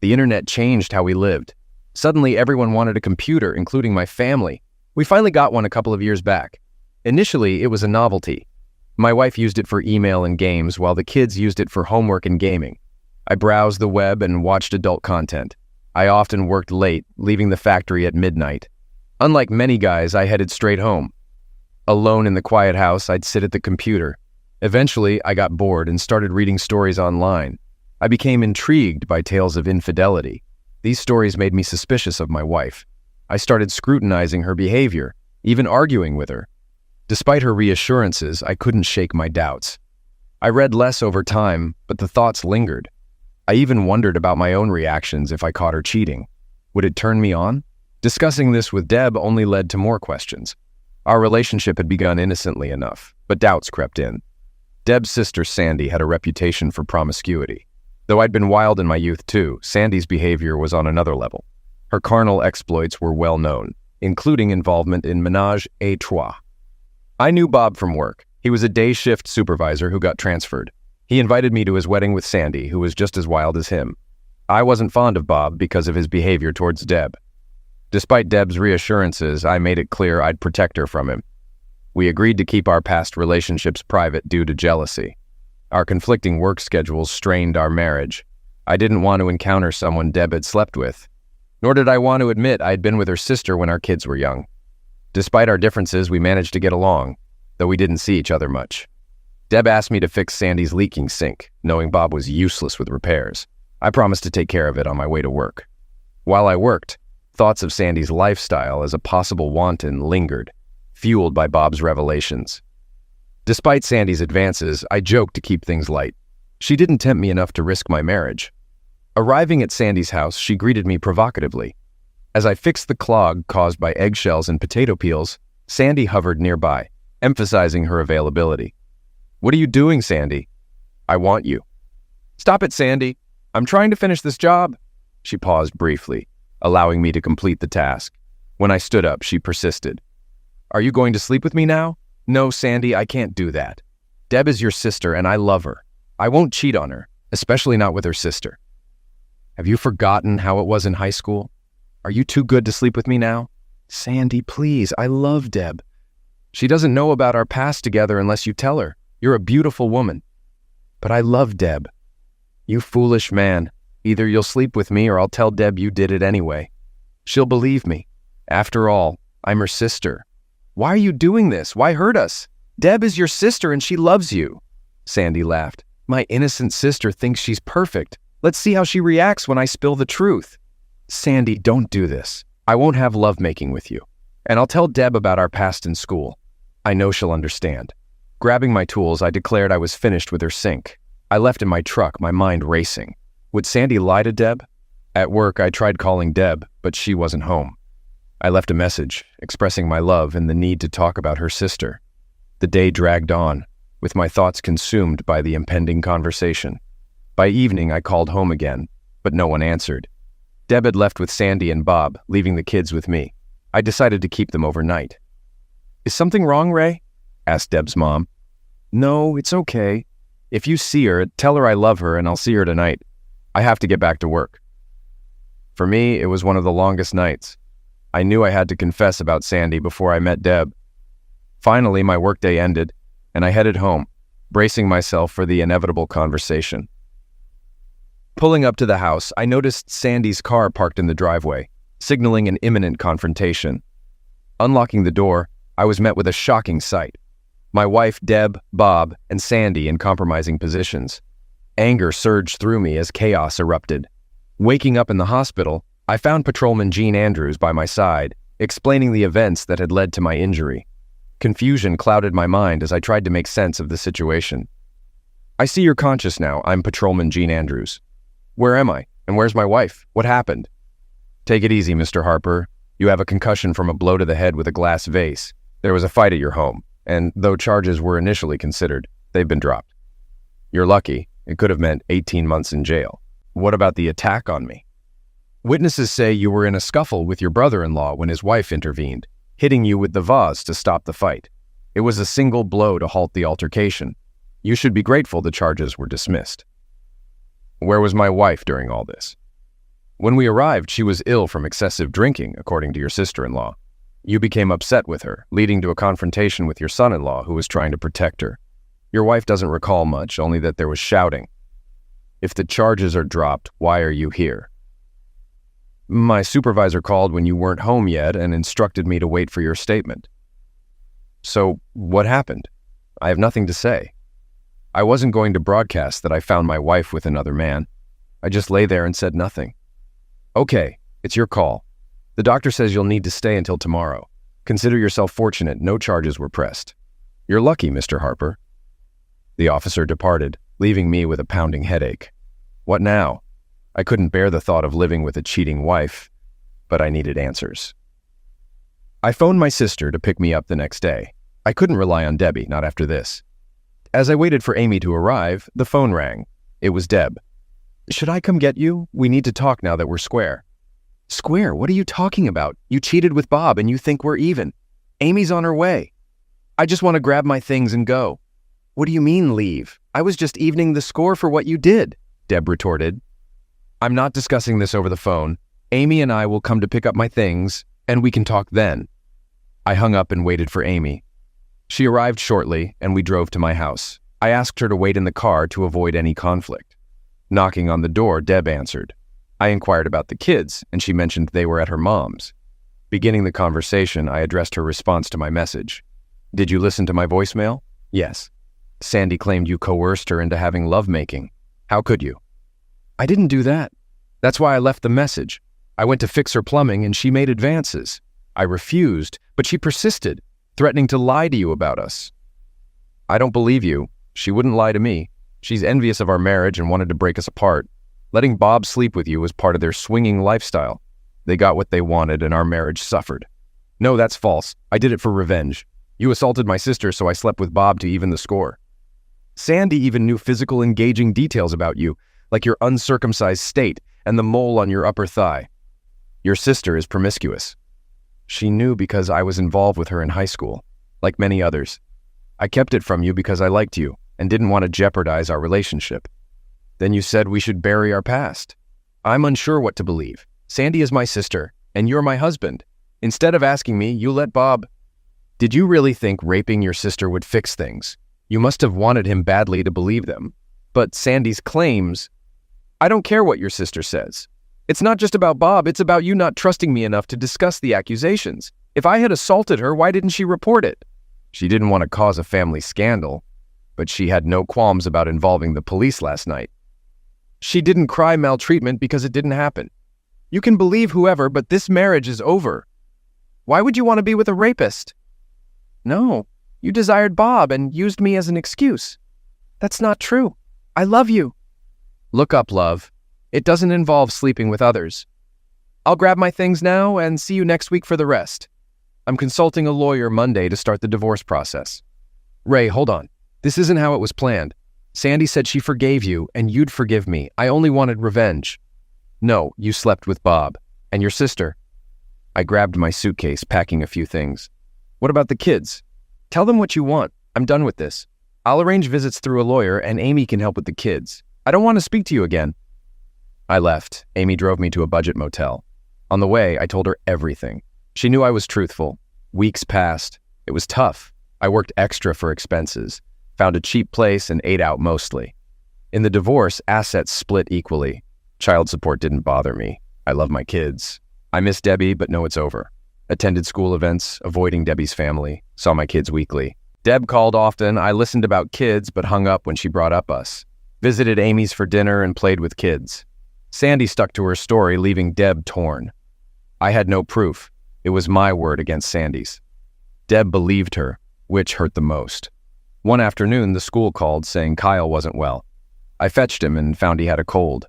The internet changed how we lived. Suddenly, everyone wanted a computer, including my family. We finally got one a couple of years back. Initially, it was a novelty. My wife used it for email and games, while the kids used it for homework and gaming. I browsed the web and watched adult content. I often worked late, leaving the factory at midnight. Unlike many guys, I headed straight home. Alone in the quiet house, I'd sit at the computer. Eventually, I got bored and started reading stories online. I became intrigued by tales of infidelity. These stories made me suspicious of my wife. I started scrutinizing her behavior, even arguing with her. Despite her reassurances, I couldn't shake my doubts. I read less over time, but the thoughts lingered. I even wondered about my own reactions if I caught her cheating. Would it turn me on? Discussing this with Deb only led to more questions. Our relationship had begun innocently enough, but doubts crept in. Deb's sister Sandy had a reputation for promiscuity. Though I'd been wild in my youth too, Sandy's behavior was on another level. Her carnal exploits were well known, including involvement in ménage à trois. I knew Bob from work. He was a day shift supervisor who got transferred. He invited me to his wedding with Sandy, who was just as wild as him. I wasn't fond of Bob because of his behavior towards Deb. Despite Deb's reassurances, I made it clear I'd protect her from him. We agreed to keep our past relationships private due to jealousy. Our conflicting work schedules strained our marriage. I didn't want to encounter someone Deb had slept with. Nor did I want to admit I'd been with her sister when our kids were young. Despite our differences, we managed to get along, though we didn't see each other much. Deb asked me to fix Sandy's leaking sink, knowing Bob was useless with repairs. I promised to take care of it on my way to work. While I worked, thoughts of Sandy's lifestyle as a possible wanton lingered, fueled by Bob's revelations. Despite Sandy's advances, I joked to keep things light. She didn't tempt me enough to risk my marriage. Arriving at Sandy's house, she greeted me provocatively. As I fixed the clog caused by eggshells and potato peels, Sandy hovered nearby, emphasizing her availability. "What are you doing, Sandy?" "I want you." "Stop it, Sandy. I'm trying to finish this job." She paused briefly, allowing me to complete the task. When I stood up, she persisted. "Are you going to sleep with me now?" "No, Sandy, I can't do that. Deb is your sister and I love her. I won't cheat on her, especially not with her sister." "Have you forgotten how it was in high school? Are you too good to sleep with me now?" "Sandy, please, I love Deb." "She doesn't know about our past together unless you tell her. You're a beautiful woman." "But I love Deb." "You foolish man. Either you'll sleep with me or I'll tell Deb you did it anyway. She'll believe me. After all, I'm her sister." "Why are you doing this? Why hurt us? Deb is your sister and she loves you." Sandy laughed. "My innocent sister thinks she's perfect. Let's see how she reacts when I spill the truth." "Sandy, don't do this. I won't have lovemaking with you. And I'll tell Deb about our past in school. I know she'll understand." Grabbing my tools, I declared I was finished with her sink. I left in my truck, my mind racing. Would Sandy lie to Deb? At work, I tried calling Deb, but she wasn't home. I left a message, expressing my love and the need to talk about her sister. The day dragged on, with my thoughts consumed by the impending conversation. By evening, I called home again, but no one answered. Deb had left with Sandy and Bob, leaving the kids with me. I decided to keep them overnight. "Is something wrong, Ray?" asked Deb's mom. "No, it's okay. If you see her, tell her I love her and I'll see her tonight. I have to get back to work." For me, it was one of the longest nights. I knew I had to confess about Sandy before I met Deb. Finally, my workday ended, and I headed home, bracing myself for the inevitable conversation. Pulling up to the house, I noticed Sandy's car parked in the driveway, signaling an imminent confrontation. Unlocking the door, I was met with a shocking sight. My wife, Deb, Bob, and Sandy in compromising positions. Anger surged through me as chaos erupted. Waking up in the hospital, I found Patrolman Gene Andrews by my side, explaining the events that had led to my injury. Confusion clouded my mind as I tried to make sense of the situation. "I see you're conscious now. I'm Patrolman Gene Andrews." "Where am I? And where's my wife? What happened?" "Take it easy, Mr. Harper. You have a concussion from a blow to the head with a glass vase. There was a fight at your home, and though charges were initially considered, they've been dropped. You're lucky. It could have meant 18 months in jail. What about the attack on me?" "Witnesses say you were in a scuffle with your brother-in-law when his wife intervened, hitting you with the vase to stop the fight. It was a single blow to halt the altercation. You should be grateful the charges were dismissed." "Where was my wife during all this?" When we arrived, she was ill from excessive drinking, according to your sister-in-law. You became upset with her, leading to a confrontation with your son-in-law who was trying to protect her. Your wife doesn't recall much, only that there was shouting. If the charges are dropped, why are you here? My supervisor called when you weren't home yet and instructed me to wait for your statement. So, what happened? I have nothing to say. I wasn't going to broadcast that I found my wife with another man. I just lay there and said nothing. Okay, it's your call. The doctor says you'll need to stay until tomorrow. Consider yourself fortunate no charges were pressed. You're lucky, Mr. Harper. The officer departed, leaving me with a pounding headache. What now? I couldn't bear the thought of living with a cheating wife, but I needed answers. I phoned my sister to pick me up the next day. I couldn't rely on Debbie, not after this. As I waited for Amy to arrive, the phone rang. It was Deb. Should I come get you? We need to talk now that we're square. Square? What are you talking about? You cheated with Bob and you think we're even. Amy's on her way. I just want to grab my things and go. What do you mean leave? I was just evening the score for what you did, Deb retorted. I'm not discussing this over the phone. Amy and I will come to pick up my things, and we can talk then. I hung up and waited for Amy. She arrived shortly, and we drove to my house. I asked her to wait in the car to avoid any conflict. Knocking on the door, Deb answered. I inquired about the kids, and she mentioned they were at her mom's. Beginning the conversation, I addressed her response to my message. Did you listen to my voicemail? Yes. Sandy claimed you coerced her into having lovemaking. How could you? I didn't do that. That's why I left the message. I went to fix her plumbing and she made advances. I refused, but she persisted, threatening to lie to you about us. I don't believe you. She wouldn't lie to me. She's envious of our marriage and wanted to break us apart. Letting Bob sleep with you was part of their swinging lifestyle. They got what they wanted and our marriage suffered. No, that's false. I did it for revenge. You assaulted my sister, so I slept with Bob to even the score. Sandy even knew physical engaging details about you, like your uncircumcised state and the mole on your upper thigh. Your sister is promiscuous. She knew because I was involved with her in high school, like many others. I kept it from you because I liked you and didn't want to jeopardize our relationship. Then you said we should bury our past. I'm unsure what to believe. Sandy is my sister, and you're my husband. Instead of asking me, you let Bob... Did you really think raping your sister would fix things? You must have wanted him badly to believe them. But Sandy's claims... I don't care what your sister says. It's not just about Bob, it's about you not trusting me enough to discuss the accusations. If I had assaulted her, why didn't she report it? She didn't want to cause a family scandal, but she had no qualms about involving the police last night. She didn't cry maltreatment because it didn't happen. You can believe whoever, but this marriage is over. Why would you want to be with a rapist? No, you desired Bob and used me as an excuse. That's not true. I love you. Look up, love. It doesn't involve sleeping with others. I'll grab my things now and see you next week for the rest. I'm consulting a lawyer Monday to start the divorce process. Ray, hold on. This isn't how it was planned. Sandy said she forgave you and you'd forgive me. I only wanted revenge. No, you slept with Bob. And your sister. I grabbed my suitcase, packing a few things. What about the kids? Tell them what you want. I'm done with this. I'll arrange visits through a lawyer and Amy can help with the kids. I don't want to speak to you again. I left. Amy drove me to a budget motel. On the way, I told her everything. She knew I was truthful. Weeks passed. It was tough. I worked extra for expenses, found a cheap place and ate out mostly. In the divorce, assets split equally. Child support didn't bother me. I love my kids. I miss Debbie, but know it's over. Attended school events, avoiding Debbie's family, saw my kids weekly. Deb called often. I listened about kids, but hung up when she brought up us. Visited Amy's for dinner and played with kids. Sandy stuck to her story, leaving Deb torn. I had no proof. It was my word against Sandy's. Deb believed her, which hurt the most. One afternoon, the school called saying Kyle wasn't well. I fetched him and found he had a cold.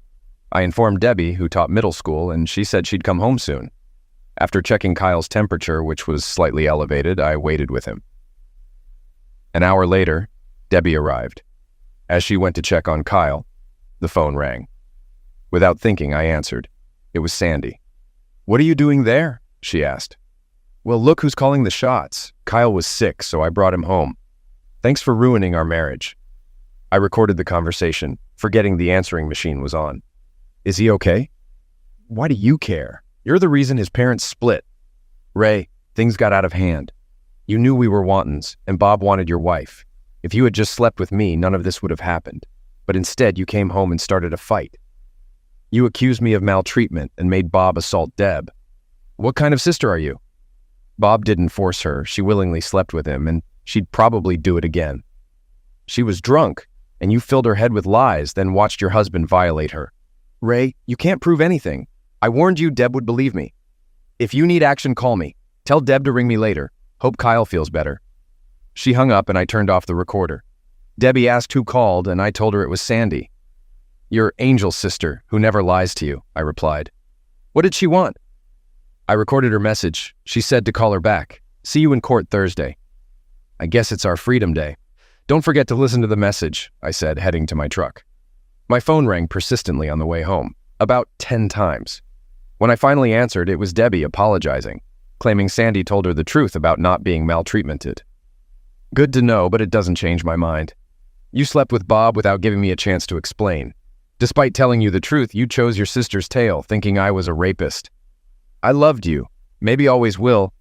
I informed Debbie, who taught middle school, and she said she'd come home soon. After checking Kyle's temperature, which was slightly elevated, I waited with him. An hour later, Debbie arrived. As she went to check on Kyle, the phone rang. Without thinking, I answered. It was Sandy. "What are you doing there?" she asked. "Well, look who's calling the shots. Kyle was sick, so I brought him home. Thanks for ruining our marriage." I recorded the conversation, forgetting the answering machine was on. "Is he okay?" Why do you care? You're the reason his parents split. Ray, things got out of hand. You knew we were wantons, and Bob wanted your wife. If you had just slept with me, none of this would have happened. But instead, you came home and started a fight. You accused me of maltreatment and made Bob assault Deb. What kind of sister are you? Bob didn't force her. She willingly slept with him, and she'd probably do it again. She was drunk, and you filled her head with lies, then watched your husband violate her. Ray, you can't prove anything. I warned you Deb would believe me. If you need action, call me. Tell Deb to ring me later. Hope Kyle feels better. She hung up and I turned off the recorder. Debbie asked who called and I told her it was Sandy. Your angel sister who never lies to you, I replied. What did she want? I recorded her message. She said to call her back. See you in court Thursday. I guess it's our Freedom Day. Don't forget to listen to the message, I said, heading to my truck. My phone rang persistently on the way home, about 10 times. When I finally answered, it was Debbie apologizing, claiming Sandy told her the truth about not being maltreatmented. Good to know, but it doesn't change my mind. You slept with Bob without giving me a chance to explain. Despite telling you the truth, you chose your sister's tale, thinking I was a rapist. I loved you, maybe always will,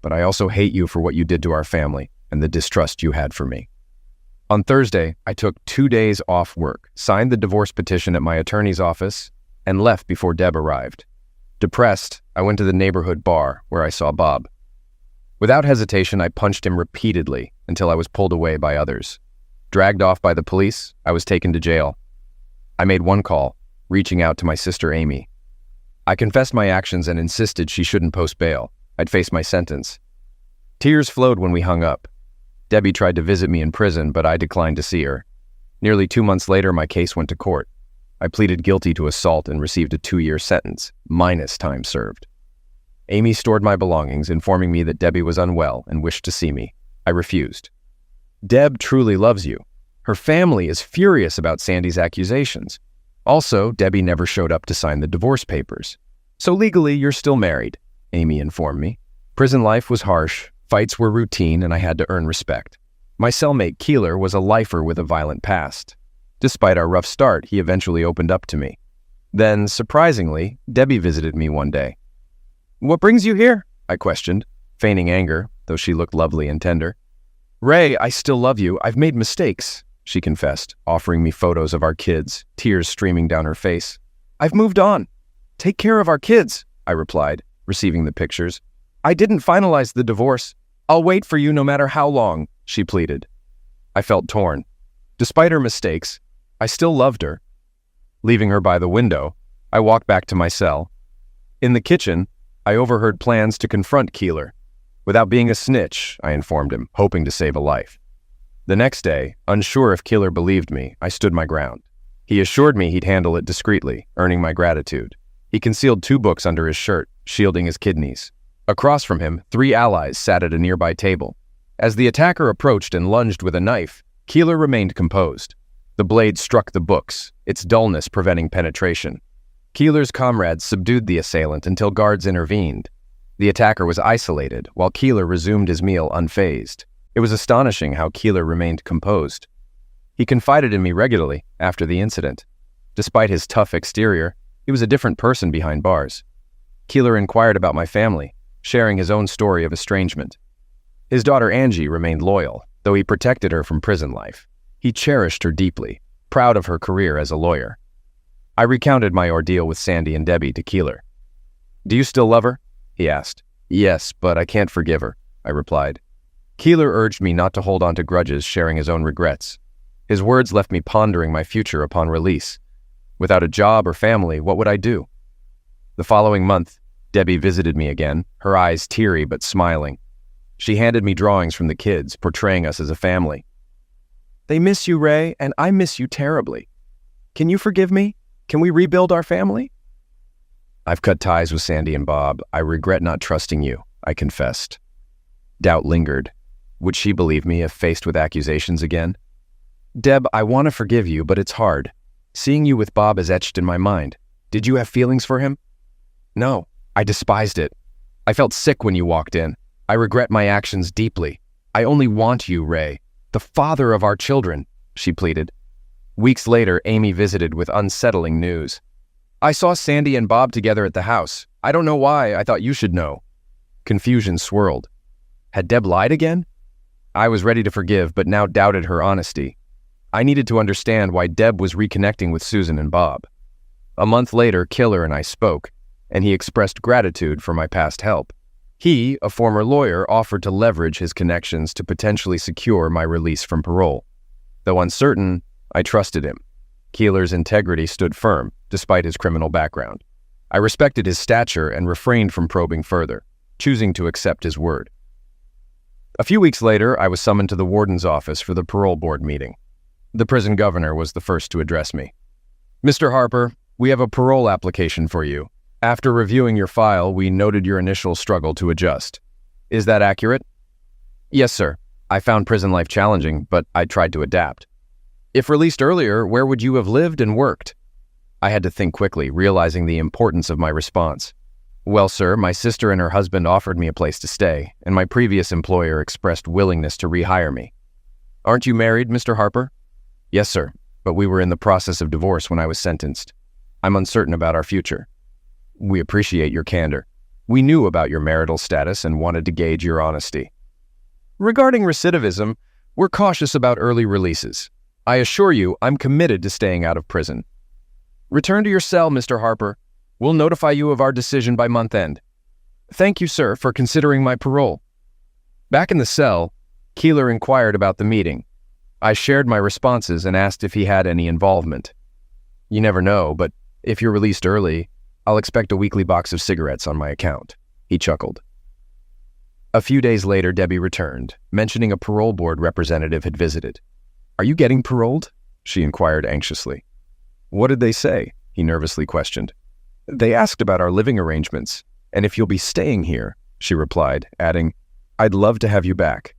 but I also hate you for what you did to our family and the distrust you had for me. On Thursday, I took 2 days off work, signed the divorce petition at my attorney's office, and left before Deb arrived. Depressed, I went to the neighborhood bar where I saw Bob. Without hesitation, I punched him repeatedly until I was pulled away by others. Dragged off by the police, I was taken to jail. I made one call, reaching out to my sister Amy. I confessed my actions and insisted she shouldn't post bail. I'd face my sentence. Tears flowed when we hung up. Debbie tried to visit me in prison, but I declined to see her. Nearly 2 months later, my case went to court. I pleaded guilty to assault and received a 2-year sentence, minus time served. Amy stored my belongings, informing me that Debbie was unwell and wished to see me. I refused. Deb truly loves you. Her family is furious about Sandy's accusations. Also, Debbie never showed up to sign the divorce papers. So legally, you're still married, Amy informed me. Prison life was harsh, fights were routine, and I had to earn respect. My cellmate, Keeler, was a lifer with a violent past. Despite our rough start, he eventually opened up to me. Then, surprisingly, Debbie visited me one day. What brings you here? I questioned, feigning anger, though she looked lovely and tender. Ray, I still love you. I've made mistakes, she confessed, offering me photos of our kids, tears streaming down her face. I've moved on. Take care of our kids, I replied, receiving the pictures. I didn't finalize the divorce. I'll wait for you no matter how long, she pleaded. I felt torn. Despite her mistakes, I still loved her. Leaving her by the window, I walked back to my cell. In the kitchen, I overheard plans to confront Keeler. Without being a snitch, I informed him, hoping to save a life. The next day, unsure if Keeler believed me, I stood my ground. He assured me he'd handle it discreetly, earning my gratitude. He concealed 2 books under his shirt, shielding his kidneys. Across from him, 3 allies sat at a nearby table. As the attacker approached and lunged with a knife, Keeler remained composed. The blade struck the books, its dullness preventing penetration. Keeler's comrades subdued the assailant until guards intervened. The attacker was isolated, while Keeler resumed his meal unfazed. It was astonishing how Keeler remained composed. He confided in me regularly after the incident. Despite his tough exterior, he was a different person behind bars. Keeler inquired about my family, sharing his own story of estrangement. His daughter Angie remained loyal, though he protected her from prison life. He cherished her deeply, proud of her career as a lawyer. I recounted my ordeal with Sandy and Debbie to Keeler. Do you still love her? He asked. Yes, but I can't forgive her, I replied. Keeler urged me not to hold on to grudges, sharing his own regrets. His words left me pondering my future upon release. Without a job or family, what would I do? The following month, Debbie visited me again, her eyes teary but smiling. She handed me drawings from the kids, portraying us as a family. They miss you, Ray, and I miss you terribly. Can you forgive me? Can we rebuild our family? I've cut ties with Sandy and Bob. I regret not trusting you, I confessed. Doubt lingered. Would she believe me if faced with accusations again? Deb, I want to forgive you, but it's hard. Seeing you with Bob is etched in my mind. Did you have feelings for him? No, I despised it. I felt sick when you walked in. I regret my actions deeply. I only want you, Ray, the father of our children, she pleaded. Weeks later, Amy visited with unsettling news. I saw Sandy and Bob together at the house. I don't know why. I thought you should know. Confusion swirled. Had Deb lied again? I was ready to forgive, but now doubted her honesty. I needed to understand why Deb was reconnecting with Susan and Bob. A month later, Killer and I spoke, and he expressed gratitude for my past help. He, a former lawyer, offered to leverage his connections to potentially secure my release from parole. Though uncertain, I trusted him. Keeler's integrity stood firm, despite his criminal background. I respected his stature and refrained from probing further, choosing to accept his word. A few weeks later, I was summoned to the warden's office for the parole board meeting. The prison governor was the first to address me. "Mr. Harper, we have a parole application for you. After reviewing your file, we noted your initial struggle to adjust. Is that accurate?" "Yes, sir. I found prison life challenging, but I tried to adapt." "If released earlier, where would you have lived and worked?" I had to think quickly, realizing the importance of my response. "Well, sir, my sister and her husband offered me a place to stay, and my previous employer expressed willingness to rehire me." "Aren't you married, Mr. Harper?" "Yes, sir, but we were in the process of divorce when I was sentenced. I'm uncertain about our future." "We appreciate your candor. We knew about your marital status and wanted to gauge your honesty." "Regarding recidivism, we're cautious about early releases. I assure you, I'm committed to staying out of prison." "Return to your cell, Mr. Harper. We'll notify you of our decision by month end." "Thank you, sir, for considering my parole." Back in the cell, Keeler inquired about the meeting. I shared my responses and asked if he had any involvement. "You never know, but if you're released early, I'll expect a weekly box of cigarettes on my account," he chuckled. A few days later, Debbie returned, mentioning a parole board representative had visited. "Are you getting paroled?" she inquired anxiously. "What did they say?" he nervously questioned. "They asked about our living arrangements, and if you'll be staying here," she replied, adding, "I'd love to have you back."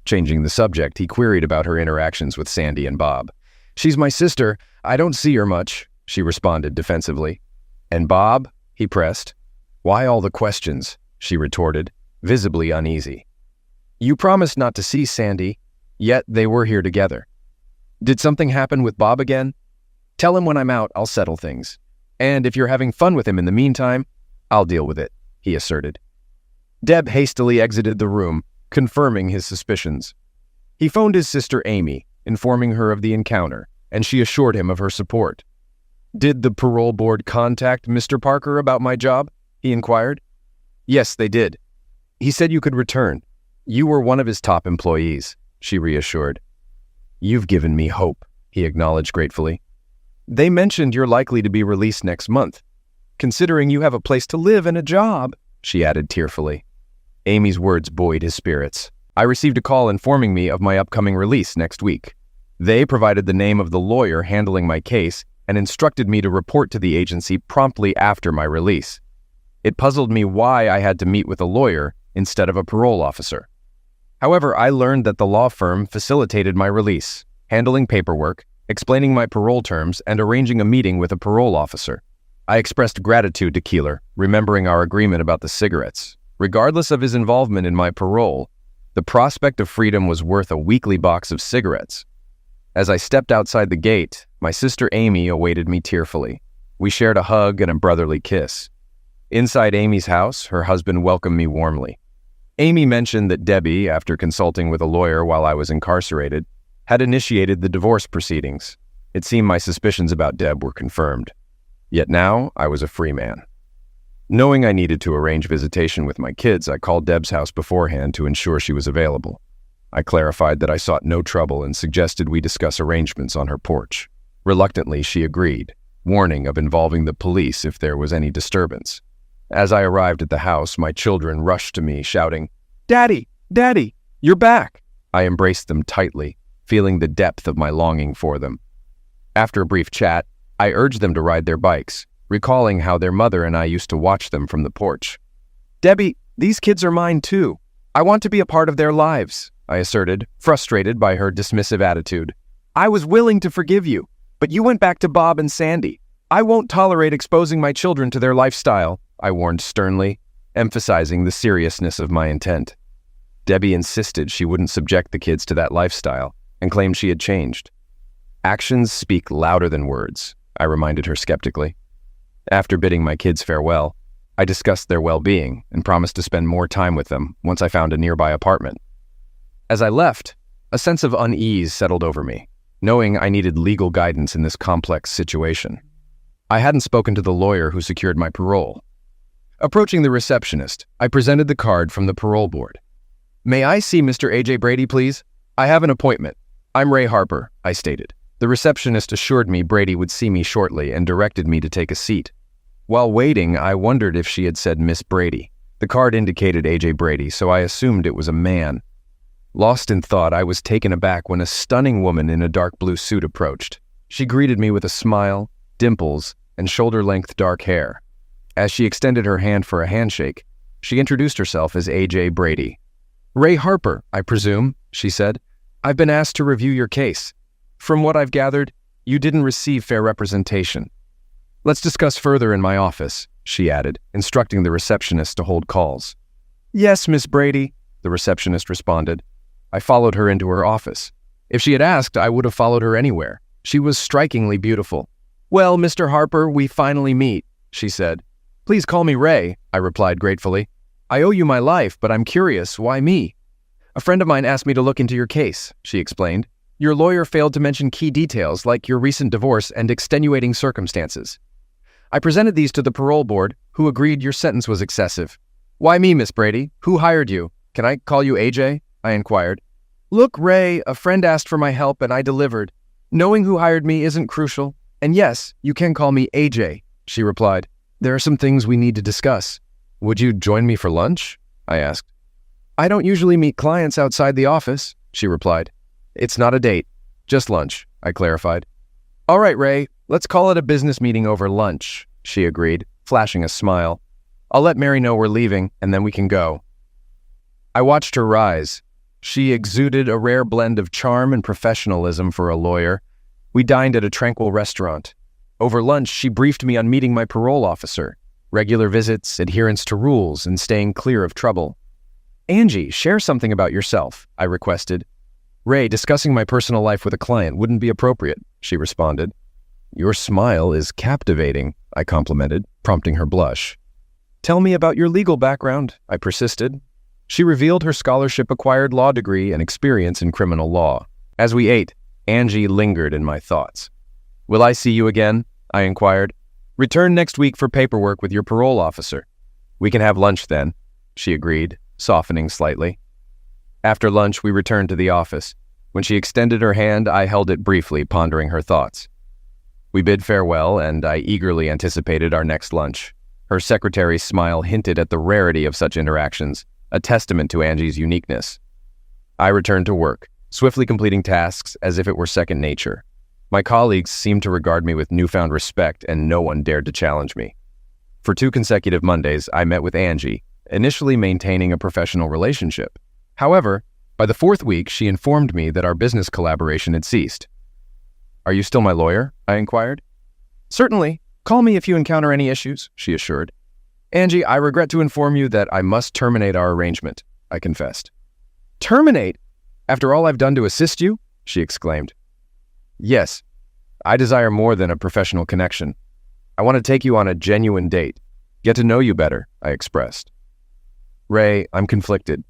Changing the subject, he queried about her interactions with Sandy and Bob. "She's my sister. I don't see her much," she responded defensively. "And Bob?" he pressed. "Why all the questions?" she retorted, visibly uneasy. "You promised not to see Sandy, yet they were here together. Did something happen with Bob again? Tell him when I'm out, I'll settle things. And if you're having fun with him in the meantime, I'll deal with it," he asserted. Deb hastily exited the room, confirming his suspicions. He phoned his sister Amy, informing her of the encounter, and she assured him of her support. "Did the parole board contact Mr. Parker about my job?" he inquired. "Yes, they did. He said you could return. You were one of his top employees," she reassured. "You've given me hope," he acknowledged gratefully. "They mentioned you're likely to be released next month. Considering you have a place to live and a job," she added tearfully. Amy's words buoyed his spirits. I received a call informing me of my upcoming release next week. They provided the name of the lawyer handling my case and instructed me to report to the agency promptly after my release. It puzzled me why I had to meet with a lawyer instead of a parole officer. However, I learned that the law firm facilitated my release, handling paperwork, explaining my parole terms, and arranging a meeting with a parole officer. I expressed gratitude to Keeler, remembering our agreement about the cigarettes. Regardless of his involvement in my parole, the prospect of freedom was worth a weekly box of cigarettes. As I stepped outside the gate, my sister Amy awaited me tearfully. We shared a hug and a brotherly kiss. Inside Amy's house, her husband welcomed me warmly. Amy mentioned that Debbie, after consulting with a lawyer while I was incarcerated, had initiated the divorce proceedings. It seemed my suspicions about Deb were confirmed. Yet now, I was a free man. Knowing I needed to arrange visitation with my kids, I called Deb's house beforehand to ensure she was available. I clarified that I sought no trouble and suggested we discuss arrangements on her porch. Reluctantly, she agreed, warning of involving the police if there was any disturbance. As I arrived at the house, my children rushed to me, shouting, "Daddy! Daddy! You're back!" I embraced them tightly, feeling the depth of my longing for them. After a brief chat, I urged them to ride their bikes, recalling how their mother and I used to watch them from the porch. "Debbie, these kids are mine too. I want to be a part of their lives," I asserted, frustrated by her dismissive attitude. "I was willing to forgive you, but you went back to Bob and Sandy. I won't tolerate exposing my children to their lifestyle," I warned sternly, emphasizing the seriousness of my intent. Debbie insisted she wouldn't subject the kids to that lifestyle and claimed she had changed. "Actions speak louder than words," I reminded her skeptically. After bidding my kids farewell, I discussed their well-being and promised to spend more time with them once I found a nearby apartment. As I left, a sense of unease settled over me, knowing I needed legal guidance in this complex situation. I hadn't spoken to the lawyer who secured my parole. Approaching the receptionist, I presented the card from the parole board. "May I see Mr. A.J. Brady, please? I have an appointment. I'm Ray Harper," I stated. The receptionist assured me Brady would see me shortly and directed me to take a seat. While waiting, I wondered if she had said Miss Brady. The card indicated A.J. Brady, so I assumed it was a man. Lost in thought, I was taken aback when a stunning woman in a dark blue suit approached. She greeted me with a smile, dimples, and shoulder-length dark hair. As she extended her hand for a handshake, she introduced herself as A.J. Brady. "Ray Harper, I presume," she said. "I've been asked to review your case. From what I've gathered, you didn't receive fair representation. Let's discuss further in my office," she added, instructing the receptionist to hold calls. "Yes, Miss Brady," the receptionist responded. I followed her into her office. If she had asked, I would have followed her anywhere. She was strikingly beautiful. "Well, Mr. Harper, we finally meet," she said. "Please call me Ray," I replied gratefully. "I owe you my life, but I'm curious, why me?" "A friend of mine asked me to look into your case," she explained. "Your lawyer failed to mention key details like your recent divorce and extenuating circumstances. I presented these to the parole board, who agreed your sentence was excessive." "Why me, Miss Brady? Who hired you? Can I call you AJ?" I inquired. "Look, Ray, a friend asked for my help and I delivered. Knowing who hired me isn't crucial. And yes, you can call me AJ," she replied. "There are some things we need to discuss." "Would you join me for lunch?" I asked. "I don't usually meet clients outside the office," she replied. "It's not a date, just lunch," I clarified. "All right, Ray, let's call it a business meeting over lunch," she agreed, flashing a smile. "I'll let Mary know we're leaving, and then we can go." I watched her rise. She exuded a rare blend of charm and professionalism for a lawyer. We dined at a tranquil restaurant. Over lunch, she briefed me on meeting my parole officer, regular visits, adherence to rules, and staying clear of trouble. "Angie, share something about yourself," I requested. "Ray, discussing my personal life with a client wouldn't be appropriate," she responded. "Your smile is captivating," I complimented, prompting her blush. "Tell me about your legal background," I persisted. She revealed her scholarship-acquired law degree and experience in criminal law. As we ate, Angie lingered in my thoughts. "Will I see you again?" I inquired. "Return next week for paperwork with your parole officer." "We can have lunch then," she agreed, softening slightly. After lunch, we returned to the office. When she extended her hand, I held it briefly, pondering her thoughts. We bid farewell, and I eagerly anticipated our next lunch. Her secretary's smile hinted at the rarity of such interactions, a testament to Angie's uniqueness. I returned to work, swiftly completing tasks as if it were second nature. My colleagues seemed to regard me with newfound respect, and no one dared to challenge me. For 2 consecutive Mondays, I met with Angie, initially maintaining a professional relationship. However, by the 4th week, she informed me that our business collaboration had ceased. "Are you still my lawyer?" I inquired. "Certainly. Call me if you encounter any issues," she assured. "Angie, I regret to inform you that I must terminate our arrangement," I confessed. "Terminate? After all I've done to assist you?" she exclaimed. "Yes. I desire more than a professional connection. I want to take you on a genuine date. Get to know you better," I expressed. "Ray, I'm conflicted.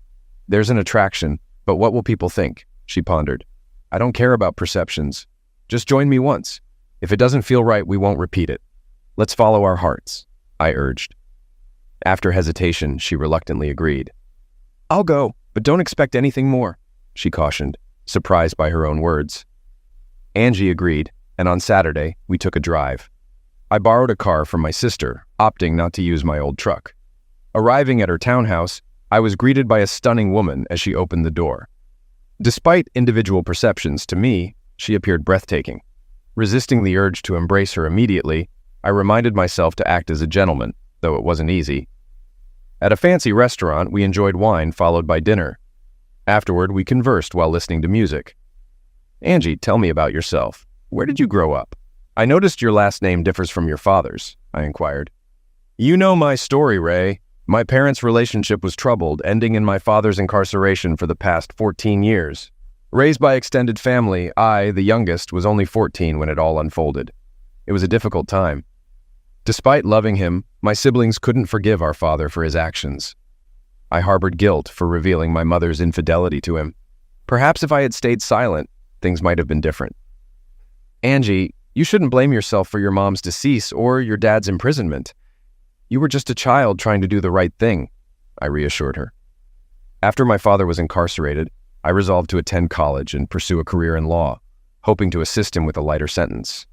There's an attraction, but what will people think?" she pondered. "I don't care about perceptions. Just join me once. If it doesn't feel right, we won't repeat it. Let's follow our hearts," I urged. After hesitation, she reluctantly agreed. "I'll go, but don't expect anything more," she cautioned, surprised by her own words. Angie agreed, and on Saturday, we took a drive. I borrowed a car from my sister, opting not to use my old truck. Arriving at her townhouse, I was greeted by a stunning woman as she opened the door. Despite individual perceptions, to me, she appeared breathtaking. Resisting the urge to embrace her immediately, I reminded myself to act as a gentleman, though it wasn't easy. At a fancy restaurant, we enjoyed wine followed by dinner. Afterward, we conversed while listening to music. "Angie, tell me about yourself. Where did you grow up? I noticed your last name differs from your father's," I inquired. "You know my story, Ray. My parents' relationship was troubled, ending in my father's incarceration for the past 14 years. Raised by extended family, I, the youngest, was only 14 when it all unfolded. It was a difficult time." Despite loving him, my siblings couldn't forgive our father for his actions. I harbored guilt for revealing my mother's infidelity to him. Perhaps if I had stayed silent, things might have been different. Angie, you shouldn't blame yourself for your mom's decease or your dad's imprisonment. You were just a child trying to do the right thing, I reassured her. After my father was incarcerated, I resolved to attend college and pursue a career in law, hoping to assist him with a lighter sentence.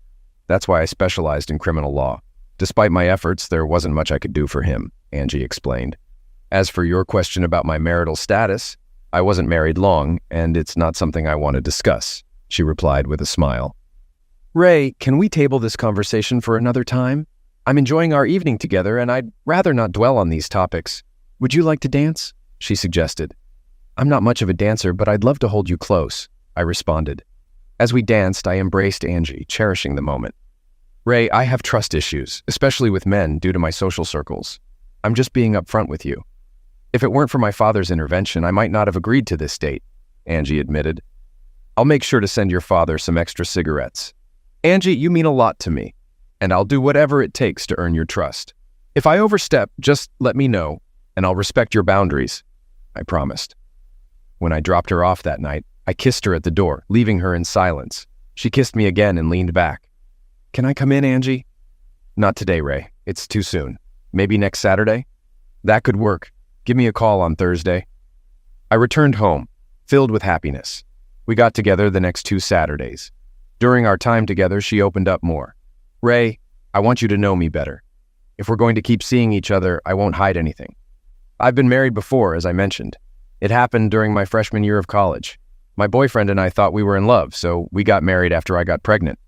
That's why I specialized in criminal law. Despite my efforts, there wasn't much I could do for him, Angie explained. As for your question about my marital status, I wasn't married long, and it's not something I want to discuss, she replied with a smile. Ray, can we table this conversation for another time? I'm enjoying our evening together, and I'd rather not dwell on these topics. Would you like to dance? She suggested. I'm not much of a dancer, but I'd love to hold you close, I responded. As we danced, I embraced Angie, cherishing the moment. Ray, I have trust issues, especially with men due to my social circles. I'm just being upfront with you. If it weren't for my father's intervention, I might not have agreed to this date, Angie admitted. I'll make sure to send your father some extra cigarettes. Angie, you mean a lot to me, and I'll do whatever it takes to earn your trust. If I overstep, just let me know, and I'll respect your boundaries, I promised. When I dropped her off that night, I kissed her at the door, leaving her in silence. She kissed me again and leaned back. Can I come in, Angie? Not today, Ray. It's too soon. Maybe next Saturday? That could work. Give me a call on Thursday. I returned home, filled with happiness. We got together the next 2 Saturdays. During our time together, she opened up more. Ray, I want you to know me better. If we're going to keep seeing each other, I won't hide anything. I've been married before, as I mentioned. It happened during my freshman year of college. My boyfriend and I thought we were in love, so we got married after I got pregnant.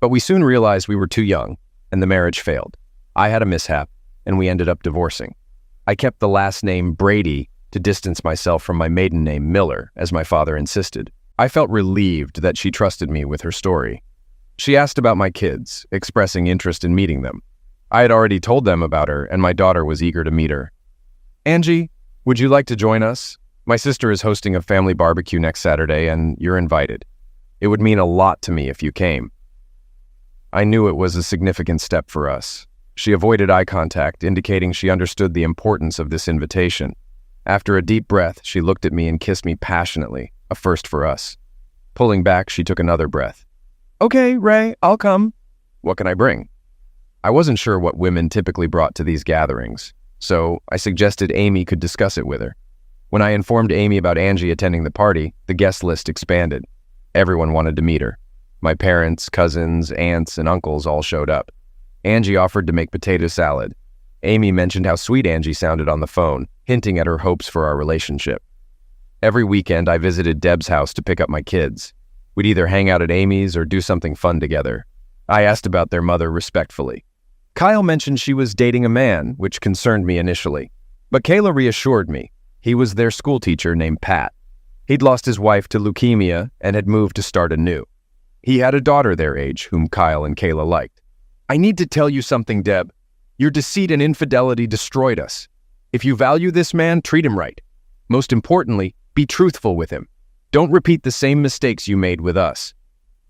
But we soon realized we were too young, and the marriage failed. I had a mishap, and we ended up divorcing. I kept the last name Brady to distance myself from my maiden name Miller, as my father insisted. I felt relieved that she trusted me with her story. She asked about my kids, expressing interest in meeting them. I had already told them about her, and my daughter was eager to meet her. Angie, would you like to join us? My sister is hosting a family barbecue next Saturday, and you're invited. It would mean a lot to me if you came. I knew it was a significant step for us. She avoided eye contact, indicating she understood the importance of this invitation. After a deep breath, she looked at me and kissed me passionately, a first for us. Pulling back, she took another breath. Okay, Ray, I'll come. What can I bring? I wasn't sure what women typically brought to these gatherings, so I suggested Amy could discuss it with her. When I informed Amy about Angie attending the party, the guest list expanded. Everyone wanted to meet her. My parents, cousins, aunts, and uncles all showed up. Angie offered to make potato salad. Amy mentioned how sweet Angie sounded on the phone, hinting at her hopes for our relationship. Every weekend, I visited Deb's house to pick up my kids. We'd either hang out at Amy's or do something fun together. I asked about their mother respectfully. Kyle mentioned she was dating a man, which concerned me initially. But Kayla reassured me. He was their school teacher named Pat. He'd lost his wife to leukemia and had moved to start anew. He had a daughter their age, whom Kyle and Kayla liked. I need to tell you something, Deb. Your deceit and infidelity destroyed us. If you value this man, treat him right. Most importantly, be truthful with him. Don't repeat the same mistakes you made with us.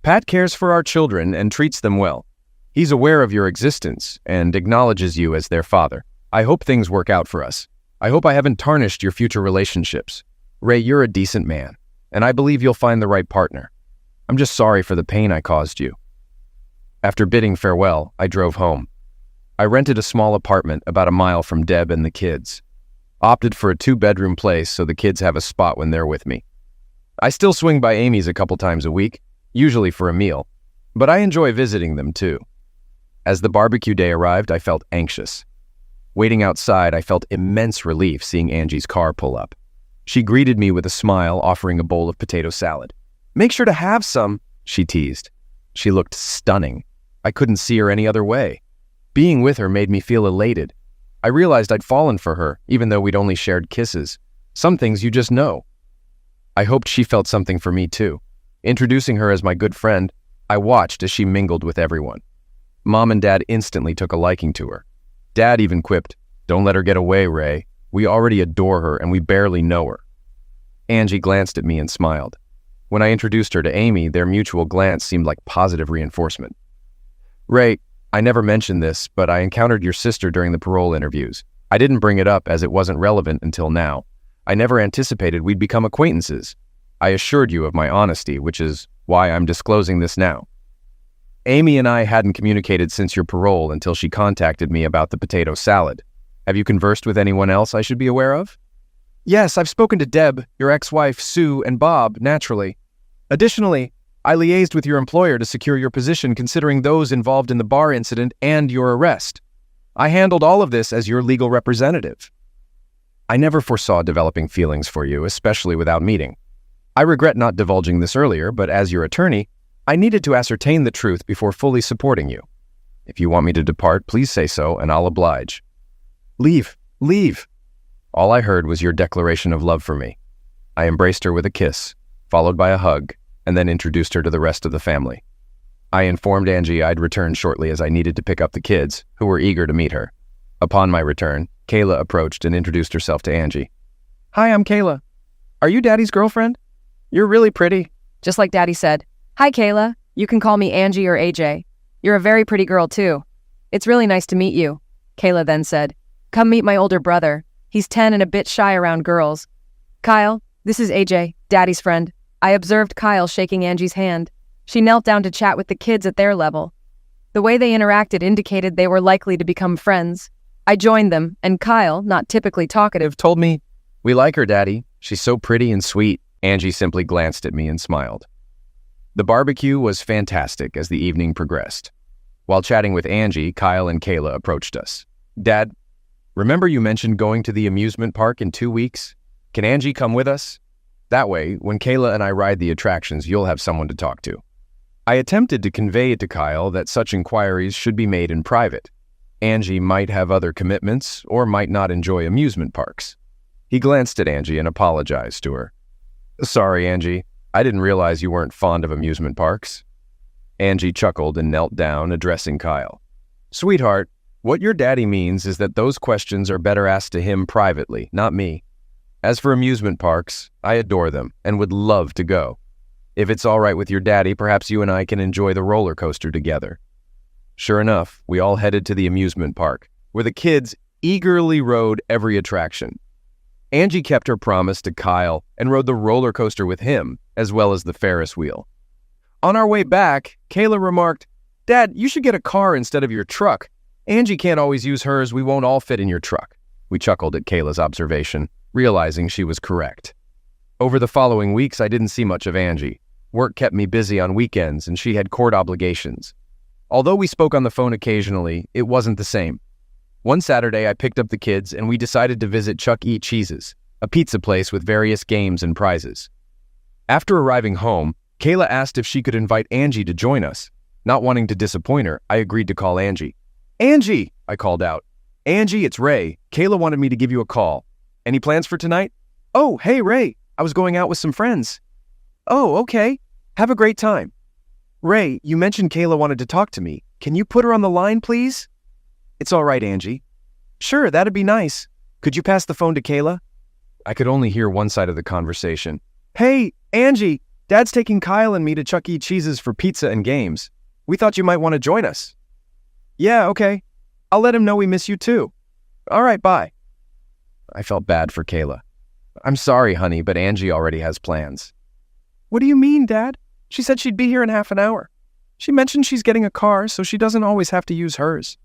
Pat cares for our children and treats them well. He's aware of your existence and acknowledges you as their father. I hope things work out for us. I hope I haven't tarnished your future relationships. Ray, you're a decent man, and I believe you'll find the right partner. I'm just sorry for the pain I caused you. After bidding farewell, I drove home. I rented a small apartment about a mile from Deb and the kids. Opted for a 2-bedroom place so the kids have a spot when they're with me. I still swing by Amy's a couple times a week, usually for a meal, but I enjoy visiting them too. As the barbecue day arrived, I felt anxious. Waiting outside, I felt immense relief seeing Angie's car pull up. She greeted me with a smile, offering a bowl of potato salad. Make sure to have some, she teased. She looked stunning. I couldn't see her any other way. Being with her made me feel elated. I realized I'd fallen for her, even though we'd only shared kisses. Some things you just know. I hoped she felt something for me too. Introducing her as my good friend, I watched as she mingled with everyone. Mom and Dad instantly took a liking to her. Dad even quipped, "Don't let her get away, Ray. We already adore her and we barely know her." Angie glanced at me and smiled. When I introduced her to Amy, their mutual glance seemed like positive reinforcement. Ray, I never mentioned this, but I encountered your sister during the parole interviews. I didn't bring it up as it wasn't relevant until now. I never anticipated we'd become acquaintances. I assured you of my honesty, which is why I'm disclosing this now. Amy and I hadn't communicated since your parole until she contacted me about the potato salad. Have you conversed with anyone else I should be aware of? Yes, I've spoken to Deb, your ex-wife, Sue, and Bob, naturally. Additionally, I liaised with your employer to secure your position considering those involved in the bar incident and your arrest. I handled all of this as your legal representative. I never foresaw developing feelings for you, especially without meeting. I regret not divulging this earlier, but as your attorney, I needed to ascertain the truth before fully supporting you. If you want me to depart, please say so, and I'll oblige. Leave, leave. All I heard was your declaration of love for me. I embraced her with a kiss, followed by a hug, and then introduced her to the rest of the family. I informed Angie I'd return shortly as I needed to pick up the kids, who were eager to meet her. Upon my return, Kayla approached and introduced herself to Angie. Hi, I'm Kayla. Are you Daddy's girlfriend? You're really pretty. Just like Daddy said. Hi, Kayla. You can call me Angie or AJ. You're a very pretty girl, too. It's really nice to meet you, Kayla then said. Come meet my older brother. He's 10 and a bit shy around girls. Kyle, this is AJ, Daddy's friend. I observed Kyle shaking Angie's hand. She knelt down to chat with the kids at their level. The way they interacted indicated they were likely to become friends. I joined them, and Kyle, not typically talkative, told me, "We like her, Daddy. She's so pretty and sweet." Angie simply glanced at me and smiled. The barbecue was fantastic as the evening progressed. While chatting with Angie, Kyle and Kayla approached us. Dad, remember you mentioned going to the amusement park in 2 weeks? Can Angie come with us? That way, when Kayla and I ride the attractions, you'll have someone to talk to. I attempted to convey to Kyle that such inquiries should be made in private. Angie might have other commitments or might not enjoy amusement parks. He glanced at Angie and apologized to her. Sorry, Angie. I didn't realize you weren't fond of amusement parks. Angie chuckled and knelt down, addressing Kyle. Sweetheart, what your daddy means is that those questions are better asked to him privately, not me. As for amusement parks, I adore them and would love to go. If it's all right with your daddy, perhaps you and I can enjoy the roller coaster together. Sure enough, we all headed to the amusement park, where the kids eagerly rode every attraction. Angie kept her promise to Kyle and rode the roller coaster with him, as well as the Ferris wheel. On our way back, Kayla remarked, Dad, you should get a car instead of your truck. Angie can't always use hers, we won't all fit in your truck. We chuckled at Kayla's observation, realizing she was correct. Over the following weeks, I didn't see much of Angie. Work kept me busy on weekends, and she had court obligations. Although we spoke on the phone occasionally, it wasn't the same. One Saturday, I picked up the kids, and we decided to visit Chuck E. Cheese's, a pizza place with various games and prizes. After arriving home, Kayla asked if she could invite Angie to join us. Not wanting to disappoint her, I agreed to call Angie. Angie, I called out. Angie, it's Ray. Kayla wanted me to give you a call. Any plans for tonight? Oh, hey, Ray. I was going out with some friends. Oh, okay. Have a great time. Ray, you mentioned Kayla wanted to talk to me. Can you put her on the line, please? It's all right, Angie. Sure, that'd be nice. Could you pass the phone to Kayla? I could only hear one side of the conversation. Hey, Angie, Dad's taking Kyle and me to Chuck E. Cheese's for pizza and games. We thought you might want to join us. Yeah, okay. I'll let him know we miss you too. All right, bye. I felt bad for Kayla. I'm sorry, honey, but Angie already has plans. What do you mean, Dad? She said she'd be here in half an hour. She mentioned she's getting a car, so she doesn't always have to use hers.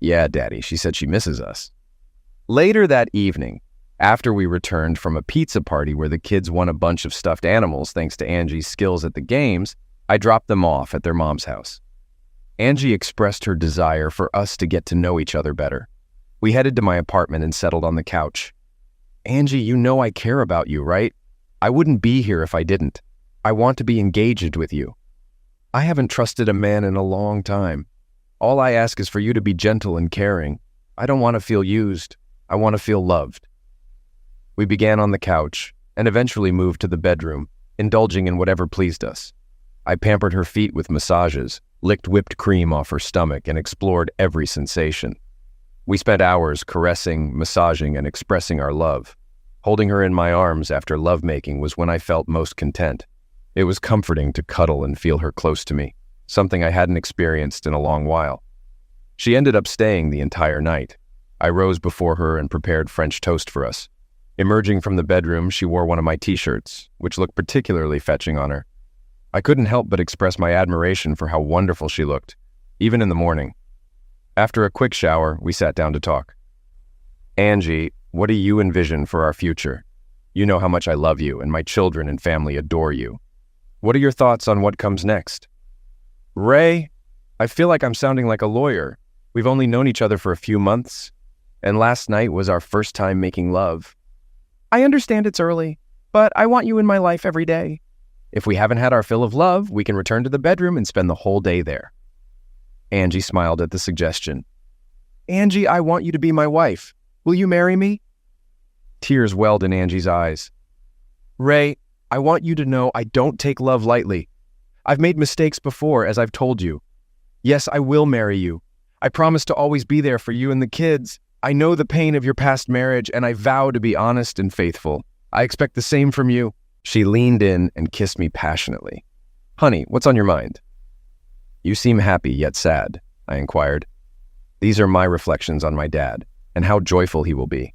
Yeah, Daddy, she said she misses us. Later that evening, after we returned from a pizza party where the kids won a bunch of stuffed animals thanks to Angie's skills at the games, I dropped them off at their mom's house. Angie expressed her desire for us to get to know each other better. We headed to my apartment and settled on the couch. Angie, you know I care about you, right? I wouldn't be here if I didn't. I want to be engaged with you. I haven't trusted a man in a long time. All I ask is for you to be gentle and caring. I don't want to feel used. I want to feel loved. We began on the couch and eventually moved to the bedroom, indulging in whatever pleased us. I pampered her feet with massages, licked whipped cream off her stomach, and explored every sensation. We spent hours caressing, massaging, and expressing our love. Holding her in my arms after lovemaking was when I felt most content. It was comforting to cuddle and feel her close to me, something I hadn't experienced in a long while. She ended up staying the entire night. I rose before her and prepared French toast for us. Emerging from the bedroom, she wore one of my t-shirts, which looked particularly fetching on her. I couldn't help but express my admiration for how wonderful she looked, even in the morning. After a quick shower, we sat down to talk. Angie, what do you envision for our future? You know how much I love you, and my children and family adore you. What are your thoughts on what comes next? Ray, I feel like I'm sounding like a lawyer. We've only known each other for a few months, and last night was our first time making love. I understand it's early, but I want you in my life every day. If we haven't had our fill of love, we can return to the bedroom and spend the whole day there. Angie smiled at the suggestion. Angie, I want you to be my wife. Will you marry me? Tears welled in Angie's eyes. Ray, I want you to know I don't take love lightly. I've made mistakes before, as I've told you. Yes, I will marry you. I promise to always be there for you and the kids. I know the pain of your past marriage, and I vow to be honest and faithful. I expect the same from you. She leaned in and kissed me passionately. Honey, what's on your mind? You seem happy yet sad, I inquired. These are my reflections on my dad, and how joyful he will be.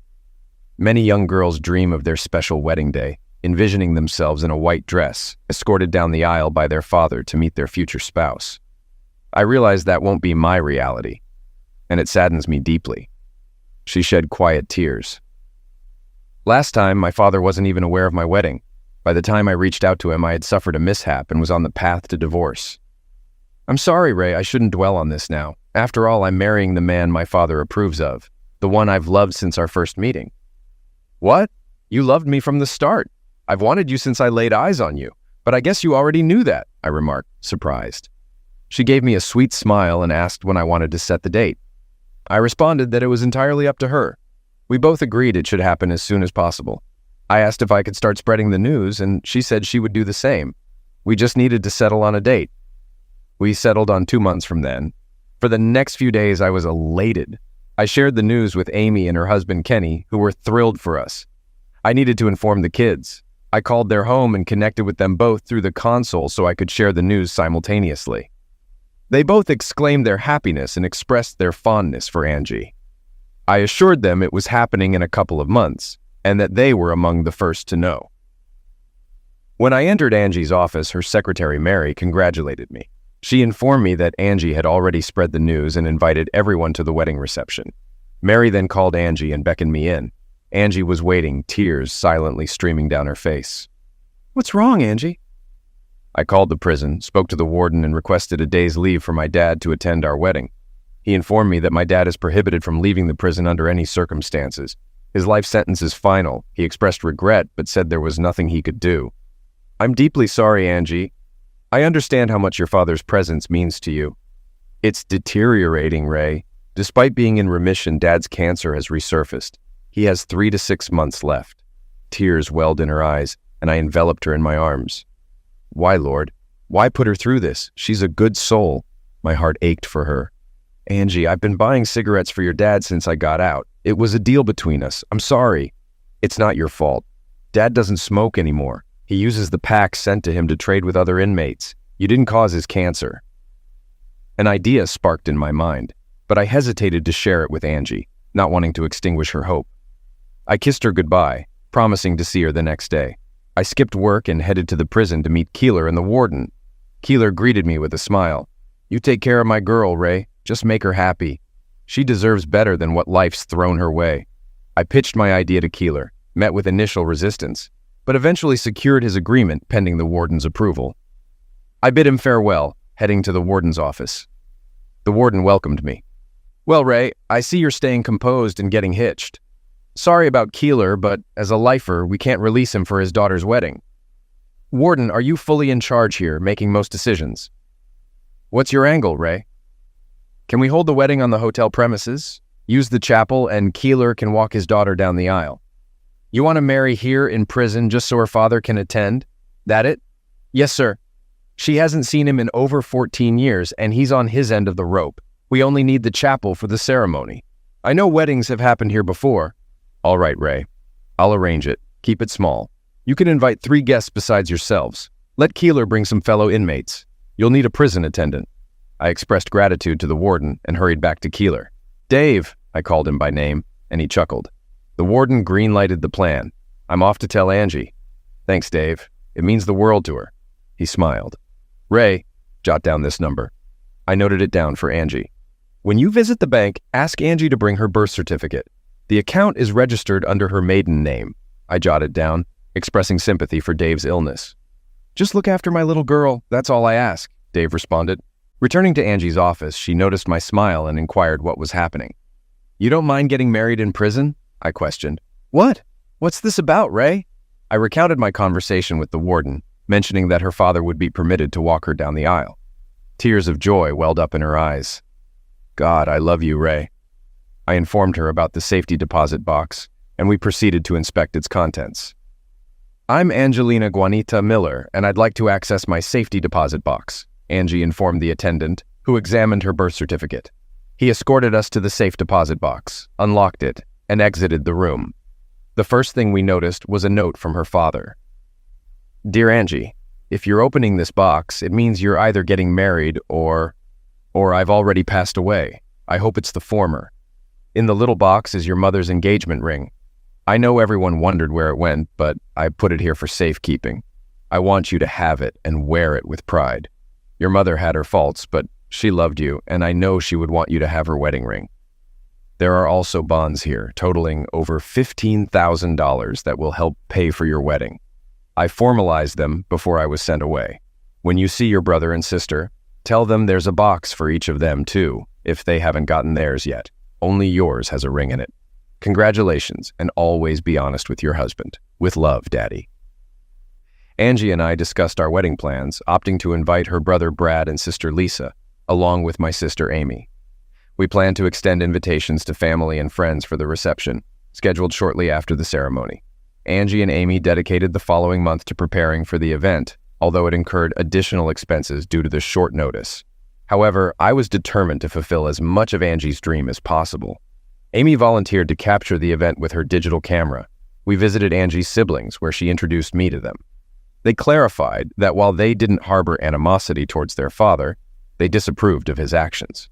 Many young girls dream of their special wedding day, envisioning themselves in a white dress, escorted down the aisle by their father to meet their future spouse. I realize that won't be my reality, and it saddens me deeply. She shed quiet tears. Last time, my father wasn't even aware of my wedding. By the time I reached out to him, I had suffered a mishap and was on the path to divorce. I'm sorry, Ray, I shouldn't dwell on this now. After all, I'm marrying the man my father approves of, the one I've loved since our first meeting. What? You loved me from the start. I've wanted you since I laid eyes on you, but I guess you already knew that, I remarked, surprised. She gave me a sweet smile and asked when I wanted to set the date. I responded that it was entirely up to her. We both agreed it should happen as soon as possible. I asked if I could start spreading the news, and she said she would do the same. We just needed to settle on a date. We settled on 2 months from then. For the next few days, I was elated. I shared the news with Amy and her husband Kenny, who were thrilled for us. I needed to inform the kids. I called their home and connected with them both through the console so I could share the news simultaneously. They both exclaimed their happiness and expressed their fondness for Angie. I assured them it was happening in a couple of months, and that they were among the first to know. When I entered Angie's office, her secretary Mary congratulated me. She informed me that Angie had already spread the news and invited everyone to the wedding reception. Mary then called Angie and beckoned me in. Angie was waiting, tears silently streaming down her face. What's wrong, Angie? I called the prison, spoke to the warden, and requested a day's leave for my dad to attend our wedding. He informed me that my dad is prohibited from leaving the prison under any circumstances. His life sentence is final. He expressed regret, but said there was nothing he could do. I'm deeply sorry, Angie. I understand how much your father's presence means to you. It's deteriorating, Ray. Despite being in remission, Dad's cancer has resurfaced. He has 3 to 6 months left. Tears welled in her eyes, and I enveloped her in my arms. Why, Lord? Why put her through this? She's a good soul. My heart ached for her. Angie, I've been buying cigarettes for your dad since I got out. It was a deal between us. I'm sorry. It's not your fault. Dad doesn't smoke anymore. He uses the packs sent to him to trade with other inmates. You didn't cause his cancer. An idea sparked in my mind, but I hesitated to share it with Angie, not wanting to extinguish her hope. I kissed her goodbye, promising to see her the next day. I skipped work and headed to the prison to meet Keeler and the warden. Keeler greeted me with a smile. You take care of my girl, Ray. Just make her happy. She deserves better than what life's thrown her way. I pitched my idea to Keeler, met with initial resistance, but eventually secured his agreement pending the warden's approval. I bid him farewell, heading to the warden's office. The warden welcomed me. Well, Ray, I see you're staying composed and getting hitched. Sorry about Keeler, but as a lifer, we can't release him for his daughter's wedding. Warden, are you fully in charge here, making most decisions? What's your angle, Ray? Can we hold the wedding on the hotel premises, use the chapel, and Keeler can walk his daughter down the aisle? You want to marry here in prison just so her father can attend? That it? Yes, sir. She hasn't seen him in over 14 years, and he's on his end of the rope. We only need the chapel for the ceremony. I know weddings have happened here before. All right, Ray. I'll arrange it. Keep it small. You can invite 3 guests besides yourselves. Let Keeler bring some fellow inmates. You'll need a prison attendant. I expressed gratitude to the warden and hurried back to Keeler. "Dave," I called him by name, and he chuckled. The warden green-lighted the plan. "I'm off to tell Angie." "Thanks, Dave. It means the world to her." He smiled. "Ray, jot down this number." I noted it down for Angie. "When you visit the bank, ask Angie to bring her birth certificate. The account is registered under her maiden name." I jotted down, expressing sympathy for Dave's illness. "Just look after my little girl, that's all I ask," Dave responded. Returning to Angie's office, she noticed my smile and inquired what was happening. "You don't mind getting married in prison?" I questioned. "What? What's this about, Ray?" I recounted my conversation with the warden, mentioning that her father would be permitted to walk her down the aisle. Tears of joy welled up in her eyes. "God, I love you, Ray." I informed her about the safety deposit box, and we proceeded to inspect its contents. "I'm Angelina Juanita Miller, and I'd like to access my safety deposit box," Angie informed the attendant, who examined her birth certificate. He escorted us to the safe deposit box, unlocked it, and exited the room. The first thing we noticed was a note from her father. "Dear Angie, if you're opening this box, it means you're either getting married or I've already passed away. I hope it's the former. In the little box is your mother's engagement ring. I know everyone wondered where it went, but I put it here for safekeeping. I want you to have it and wear it with pride. Your mother had her faults, but she loved you, and I know she would want you to have her wedding ring. There are also bonds here, totaling over $15,000 that will help pay for your wedding. I formalized them before I was sent away. When you see your brother and sister, tell them there's a box for each of them too, if they haven't gotten theirs yet. Only yours has a ring in it. Congratulations, and always be honest with your husband. With love, Daddy." Angie and I discussed our wedding plans, opting to invite her brother Brad and sister Lisa, along with my sister Amy. We planned to extend invitations to family and friends for the reception, scheduled shortly after the ceremony. Angie and Amy dedicated the following month to preparing for the event, although it incurred additional expenses due to the short notice. However, I was determined to fulfill as much of Angie's dream as possible. Amy volunteered to capture the event with her digital camera. We visited Angie's siblings, where she introduced me to them. They clarified that while they didn't harbor animosity towards their father, they disapproved of his actions.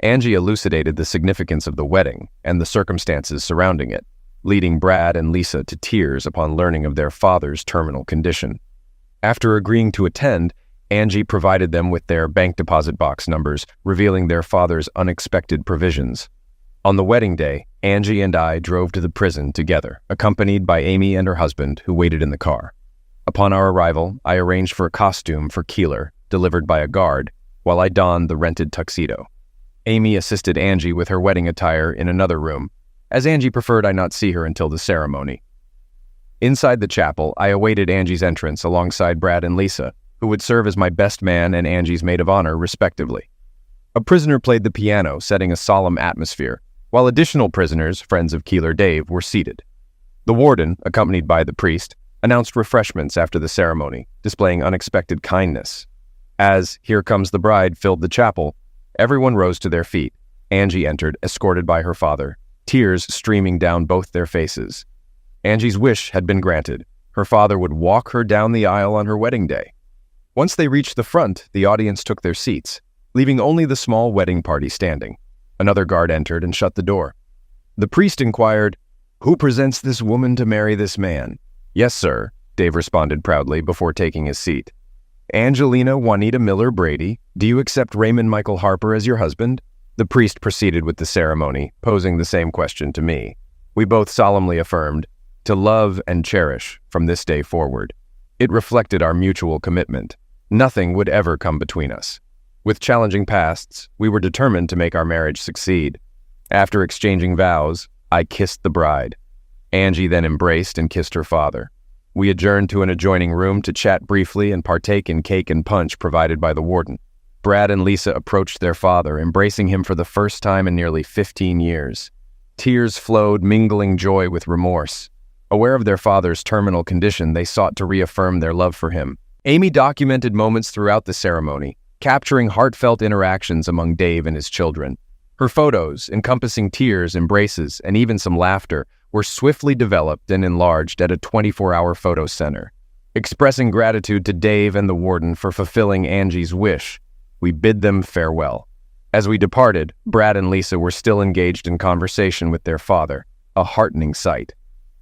Angie elucidated the significance of the wedding and the circumstances surrounding it, leading Brad and Lisa to tears upon learning of their father's terminal condition. After agreeing to attend, Angie provided them with their bank deposit box numbers, revealing their father's unexpected provisions. On the wedding day, Angie and I drove to the prison together, accompanied by Amy and her husband, who waited in the car. Upon our arrival, I arranged for a costume for Keeler, delivered by a guard, while I donned the rented tuxedo. Amy assisted Angie with her wedding attire in another room, as Angie preferred I not see her until the ceremony. Inside the chapel, I awaited Angie's entrance alongside Brad and Lisa, who would serve as my best man and Angie's maid of honor, respectively. A prisoner played the piano, setting a solemn atmosphere, while additional prisoners, friends of Keeler Dave, were seated. The warden, accompanied by the priest, announced refreshments after the ceremony, displaying unexpected kindness. As "Here Comes the Bride" filled the chapel, everyone rose to their feet. Angie entered, escorted by her father, tears streaming down both their faces. Angie's wish had been granted. Her father would walk her down the aisle on her wedding day. Once they reached the front, the audience took their seats, leaving only the small wedding party standing. Another guard entered and shut the door. The priest inquired, "Who presents this woman to marry this man?" "Yes, sir," Dave responded proudly before taking his seat. "Angelina Juanita Miller Brady, do you accept Raymond Michael Harper as your husband?" The priest proceeded with the ceremony, posing the same question to me. We both solemnly affirmed, "To love and cherish from this day forward." It reflected our mutual commitment. Nothing would ever come between us. With challenging pasts, we were determined to make our marriage succeed. After exchanging vows, I kissed the bride. Angie then embraced and kissed her father. We adjourned to an adjoining room to chat briefly and partake in cake and punch provided by the warden. Brad and Lisa approached their father, embracing him for the first time in nearly 15 years. Tears flowed, mingling joy with remorse. Aware of their father's terminal condition, they sought to reaffirm their love for him. Amy documented moments throughout the ceremony, capturing heartfelt interactions among Dave and his children. Her photos, encompassing tears, embraces, and even some laughter, were swiftly developed and enlarged at a 24-hour photo center. Expressing gratitude to Dave and the warden for fulfilling Angie's wish, We bid them farewell. As we departed, Brad and Lisa were still engaged in conversation with their father, a heartening sight.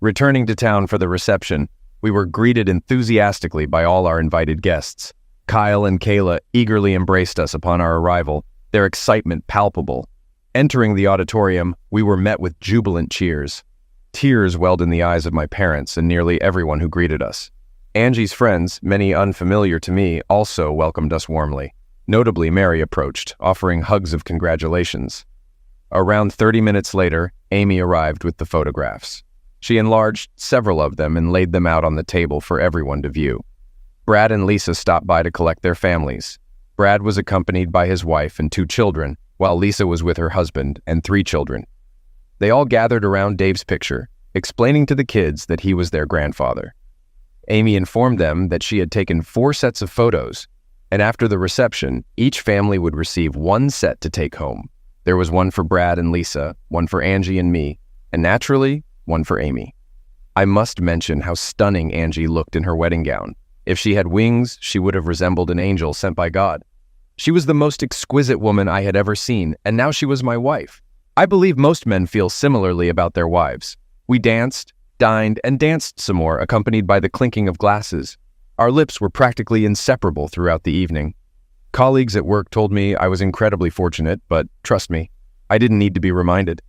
Returning to town for the reception, we were greeted enthusiastically by all our invited guests. Kyle and Kayla eagerly embraced us upon our arrival, their excitement palpable. Entering the auditorium, we were met with jubilant cheers. Tears welled in the eyes of my parents and nearly everyone who greeted us. Angie's friends, many unfamiliar to me, also welcomed us warmly. Notably, Mary approached, offering hugs of congratulations. Around 30 minutes later, Amy arrived with the photographs. She enlarged several of them and laid them out on the table for everyone to view. Brad and Lisa stopped by to collect their families. Brad was accompanied by his wife and 2 children, while Lisa was with her husband and 3 children. They all gathered around Dave's picture, explaining to the kids that he was their grandfather. Amy informed them that she had taken 4 sets of photos, and after the reception, each family would receive 1 set to take home. There was one for Brad and Lisa, one for Angie and me, and naturally, one for Amy. I must mention how stunning Angie looked in her wedding gown. If she had wings, she would have resembled an angel sent by God. She was the most exquisite woman I had ever seen, and now she was my wife. I believe most men feel similarly about their wives. We danced, dined, and danced some more, accompanied by the clinking of glasses. Our lips were practically inseparable throughout the evening. Colleagues at work told me I was incredibly fortunate, but trust me, I didn't need to be reminded.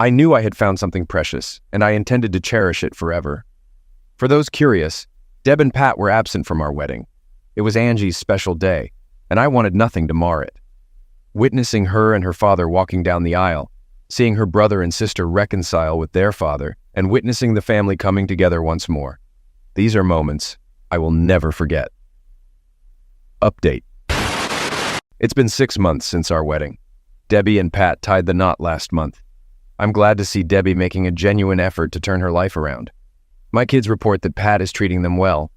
I knew I had found something precious, and I intended to cherish it forever. For those curious, Deb and Pat were absent from our wedding. It was Angie's special day, and I wanted nothing to mar it. Witnessing her and her father walking down the aisle, seeing her brother and sister reconcile with their father, and witnessing the family coming together once more. These are moments I will never forget. Update. It's been 6 months since our wedding. Debbie and Pat tied the knot last month. I'm glad to see Debbie making a genuine effort to turn her life around. My kids report that Pat is treating them well.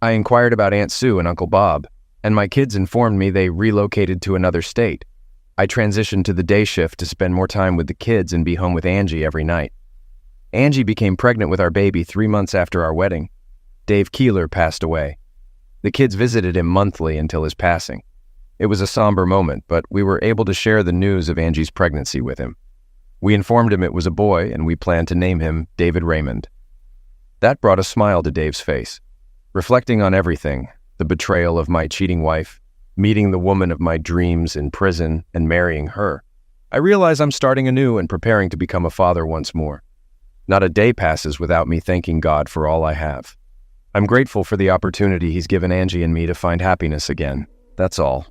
I inquired about Aunt Sue and Uncle Bob, and my kids informed me they relocated to another state. I transitioned to the day shift to spend more time with the kids and be home with Angie every night. Angie became pregnant with our baby 3 months after our wedding. Dave Keeler passed away. The kids visited him monthly until his passing. It was a somber moment, but we were able to share the news of Angie's pregnancy with him. We informed him it was a boy, and we planned to name him David Raymond. That brought a smile to Dave's face. Reflecting on everything, the betrayal of my cheating wife, meeting the woman of my dreams in prison, and marrying her, I realize I'm starting anew and preparing to become a father once more. Not a day passes without me thanking God for all I have. I'm grateful for the opportunity He's given Angie and me to find happiness again. That's all.